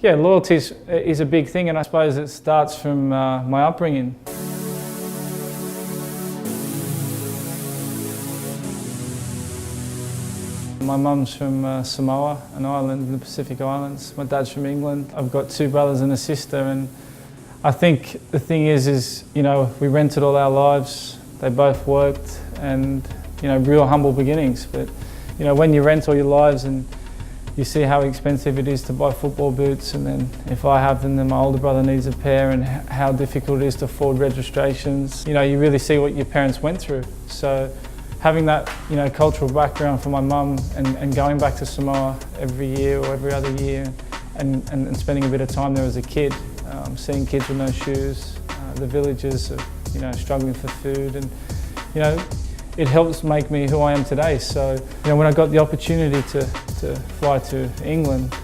Yeah, loyalty is a big thing, and I suppose it starts from my upbringing. My mum's from Samoa, an island in the Pacific Islands. My dad's from England. I've got 2 brothers and a sister, and I think the thing is, you know, we rented all our lives. They both worked, and, you know, real humble beginnings. But, you know, when you rent all your lives and you see how expensive it is to buy football boots, and then if I have them, then my older brother needs a pair, and how difficult it is to afford registrations. You know, you really see what your parents went through. So having that, you know, cultural background from my mum, and going back to Samoa every year or every other year, and spending a bit of time there as a kid, seeing kids with no shoes, the villages, you know, struggling for food, and, you know, it helps make me who I am today. So, you know, when I got the opportunity to fly to England,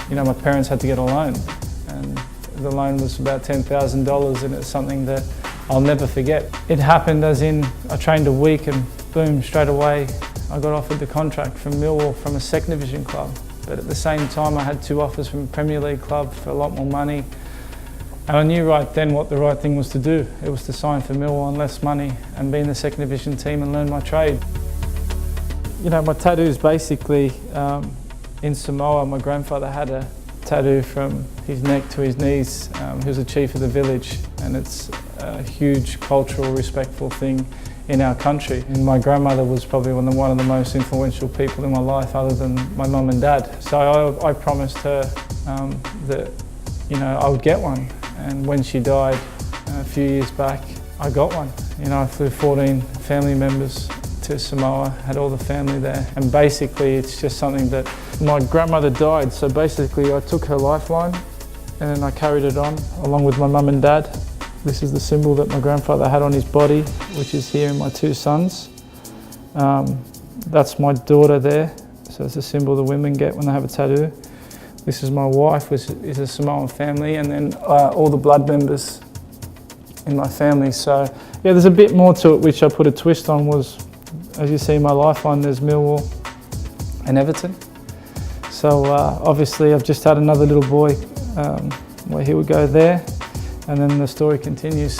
you know, my parents had to get a loan, and the loan was about $10,000, and it's something that I'll never forget. It happened as in, I trained a week and boom, straight away, I got offered the contract from Millwall, from a second division club. But at the same time, I had 2 offers from a Premier League club for a lot more money. And I knew right then what the right thing was to do. It was to sign for Millwall on less money and be in the second division team and learn my trade. You know, my tattoos basically, in Samoa, my grandfather had a tattoo from his neck to his knees. He was the chief of the village, and it's a huge cultural, respectful thing in our country. And my grandmother was probably one of the most influential people in my life, other than my mum and dad. So I promised her that, you know, I would get one. And when she died a few years back, I got one. You know, I flew 14 family members to Samoa, had all the family there. And basically it's just something that my grandmother died. So basically I took her lifeline and then I carried it on along with my mum and dad. This is the symbol that my grandfather had on his body, which is here in my 2 sons. That's my daughter there. So it's a symbol the women get when they have a tattoo. This is my wife, which is a Samoan family, and then all the blood members in my family. So yeah, there's a bit more to it which I put a twist on. Was, as you see, my lifeline, there's Millwall and Everton. So obviously I've just had another little boy, where he would go there, and then the story continues.